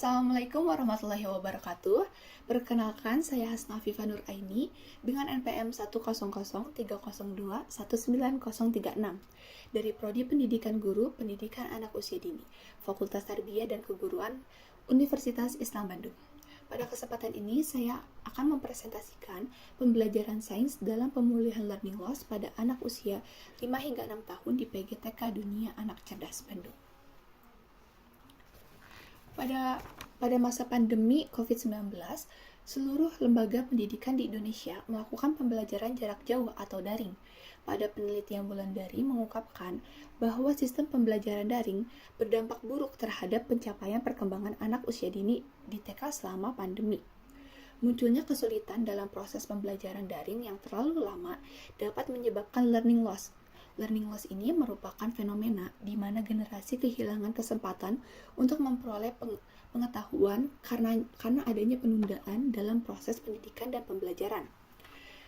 Assalamualaikum warahmatullahi wabarakatuh. Perkenalkan, saya Hasna Afifah Nur Aini dengan NPM 10030219036 dari Prodi Pendidikan Guru Pendidikan Anak Usia Dini, Fakultas Tarbiyah dan Keguruan, Universitas Islam Bandung. Pada kesempatan ini, saya akan mempresentasikan pembelajaran sains dalam pemulihan learning loss pada anak usia 5 hingga 6 tahun di PGTK Dunia Anak Cerdas Bandung. Pada masa pandemi COVID-19, seluruh lembaga pendidikan di Indonesia melakukan pembelajaran jarak jauh atau daring. Pada penelitian Wulandari mengungkapkan bahwa sistem pembelajaran daring berdampak buruk terhadap pencapaian perkembangan anak usia dini di TK selama pandemi. Munculnya kesulitan dalam proses pembelajaran daring yang terlalu lama dapat menyebabkan learning loss. Learning loss ini merupakan fenomena di mana generasi kehilangan kesempatan untuk memperoleh pengetahuan karena adanya penundaan dalam proses pendidikan dan pembelajaran.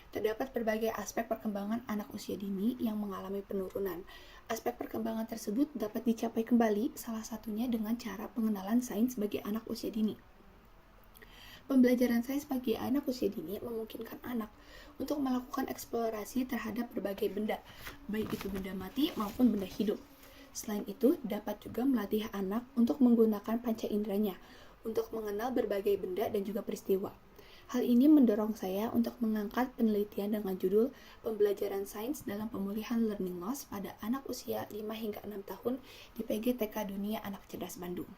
Terdapat berbagai aspek perkembangan anak usia dini yang mengalami penurunan. Aspek perkembangan tersebut dapat dicapai kembali, salah satunya dengan cara pengenalan sains bagi anak usia dini. Pembelajaran sains bagi anak usia dini memungkinkan anak untuk melakukan eksplorasi terhadap berbagai benda, baik itu benda mati maupun benda hidup. Selain itu, dapat juga melatih anak untuk menggunakan panca inderanya untuk mengenal berbagai benda dan juga peristiwa. Hal ini mendorong saya untuk mengangkat penelitian dengan judul Pembelajaran Sains dalam Pemulihan Learning Loss pada Anak Usia 5 hingga 6 tahun di PGTK Dunia Anak Cerdas Bandung.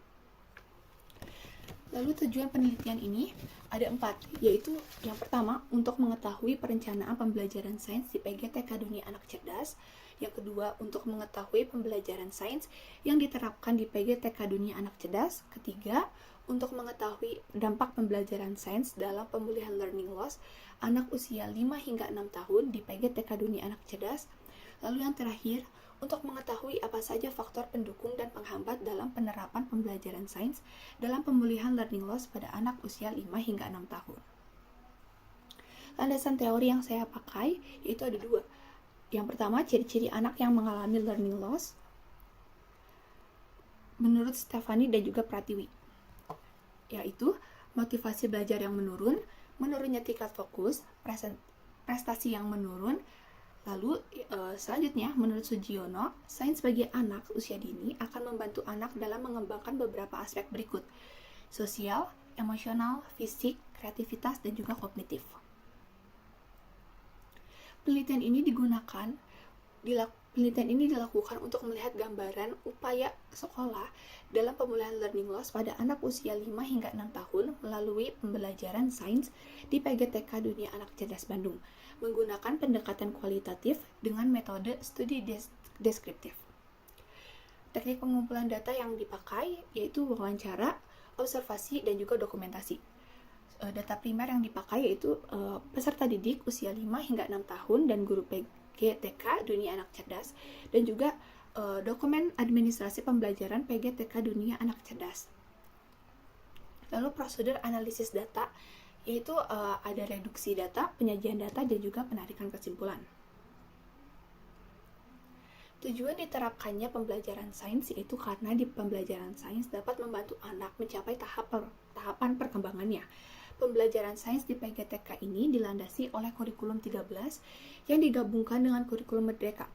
Lalu tujuan penelitian ini ada 4, yaitu yang pertama untuk mengetahui perencanaan pembelajaran sains di PGTK Dunia Anak Cerdas, yang kedua untuk mengetahui pembelajaran sains yang diterapkan di PGTK Dunia Anak Cerdas, ketiga untuk mengetahui dampak pembelajaran sains dalam pemulihan learning loss anak usia 5 hingga 6 tahun di PGTK Dunia Anak Cerdas, lalu yang terakhir untuk mengetahui apa saja faktor pendukung dan penghambat dalam penerapan pembelajaran sains dalam pemulihan learning loss pada anak usia 5 hingga 6 tahun. Landasan teori yang saya pakai yaitu ada 2. Yang pertama, ciri-ciri anak yang mengalami learning loss menurut Stefani dan juga Pratiwi, yaitu motivasi belajar yang menurun, menurunnya tingkat fokus, prestasi yang menurun. Lalu selanjutnya, menurut Sugiono, sains bagi anak usia dini akan membantu anak dalam mengembangkan beberapa aspek berikut: sosial, emosional, fisik, kreativitas, dan juga kognitif. Penelitian ini dilakukan untuk melihat gambaran upaya sekolah dalam pemulihan learning loss pada anak usia 5 hingga 6 tahun melalui pembelajaran sains di PGTK Dunia Anak Cerdas Bandung menggunakan pendekatan kualitatif dengan metode studi deskriptif. Teknik pengumpulan data yang dipakai yaitu wawancara, observasi, dan juga dokumentasi. Data primer yang dipakai yaitu peserta didik usia 5 hingga 6 tahun dan guru PGTK Dunia Anak Cerdas, dan juga dokumen administrasi pembelajaran PGTK Dunia Anak Cerdas. Lalu prosedur analisis data yaitu ada reduksi data, penyajian data, dan juga penarikan kesimpulan. Tujuan diterapkannya pembelajaran sains yaitu karena di pembelajaran sains dapat membantu anak mencapai tahapan perkembangannya. Pembelajaran sains di PGTK ini dilandasi oleh kurikulum 13 yang digabungkan dengan kurikulum Merdeka.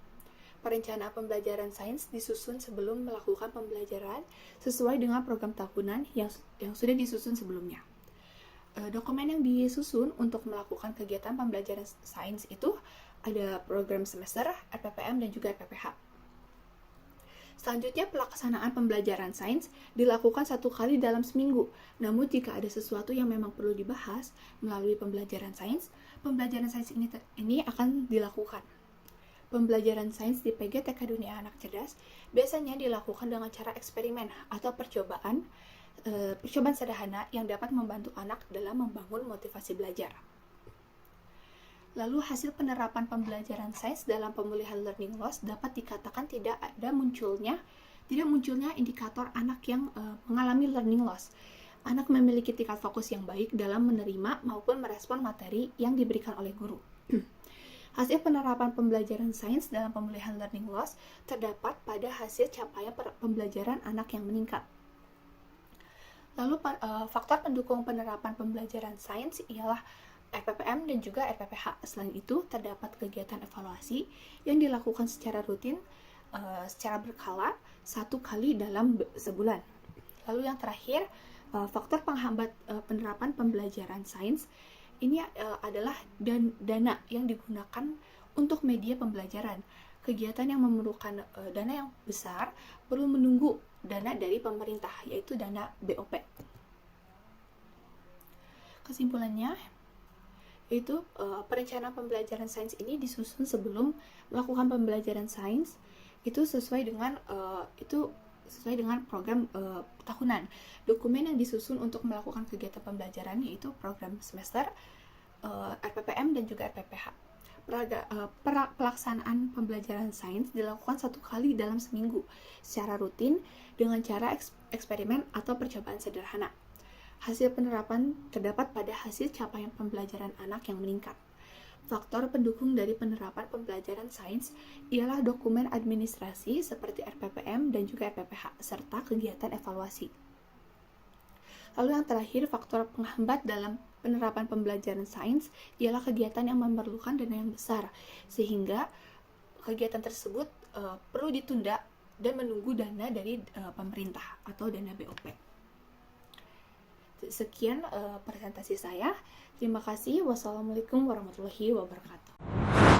Perencanaan pembelajaran sains disusun sebelum melakukan pembelajaran sesuai dengan program tahunan yang sudah disusun sebelumnya. Dokumen yang disusun untuk melakukan kegiatan pembelajaran sains itu ada program semester, RPPM, dan juga RPPH. Selanjutnya, pelaksanaan pembelajaran sains dilakukan 1 kali dalam seminggu. Namun, jika ada sesuatu yang memang perlu dibahas melalui pembelajaran sains ini akan dilakukan. Pembelajaran sains di PGTK Dunia Anak Cerdas biasanya dilakukan dengan cara eksperimen atau percobaan sederhana yang dapat membantu anak dalam membangun motivasi belajar. Lalu hasil penerapan pembelajaran sains dalam pemulihan learning loss dapat dikatakan tidak munculnya indikator anak yang mengalami learning loss. Anak memiliki tingkat fokus yang baik dalam menerima maupun merespon materi yang diberikan oleh guru. Hasil penerapan pembelajaran sains dalam pemulihan learning loss terdapat pada hasil capaian pembelajaran anak yang meningkat. Lalu faktor pendukung penerapan pembelajaran sains ialah RPPM dan juga RPPH. Selain itu, terdapat kegiatan evaluasi yang dilakukan secara rutin, secara berkala, 1 kali dalam sebulan. Lalu yang terakhir, faktor penghambat penerapan pembelajaran sains ini adalah dana yang digunakan untuk media pembelajaran. Kegiatan yang memerlukan dana yang besar perlu menunggu dana dari pemerintah, yaitu dana BOP. Kesimpulannya, itu perencanaan pembelajaran sains ini disusun sebelum melakukan pembelajaran sains, itu sesuai dengan program tahunan. Dokumen yang disusun untuk melakukan kegiatan pembelajaran yaitu program semester, RPPM dan juga RPPH. Pelaksanaan pembelajaran sains dilakukan 1 kali dalam seminggu secara rutin dengan cara eksperimen atau percobaan sederhana. Hasil penerapan terdapat pada hasil capaian pembelajaran anak yang meningkat. Faktor pendukung dari penerapan pembelajaran sains ialah dokumen administrasi seperti RPPM dan juga RPPH, serta kegiatan evaluasi. Lalu yang terakhir, faktor penghambat dalam penerapan pembelajaran sains ialah kegiatan yang memerlukan dana yang besar, sehingga kegiatan tersebut perlu ditunda dan menunggu dana dari pemerintah atau dana BOP. Sekian presentasi saya. Terima kasih. Wassalamualaikum warahmatullahi wabarakatuh.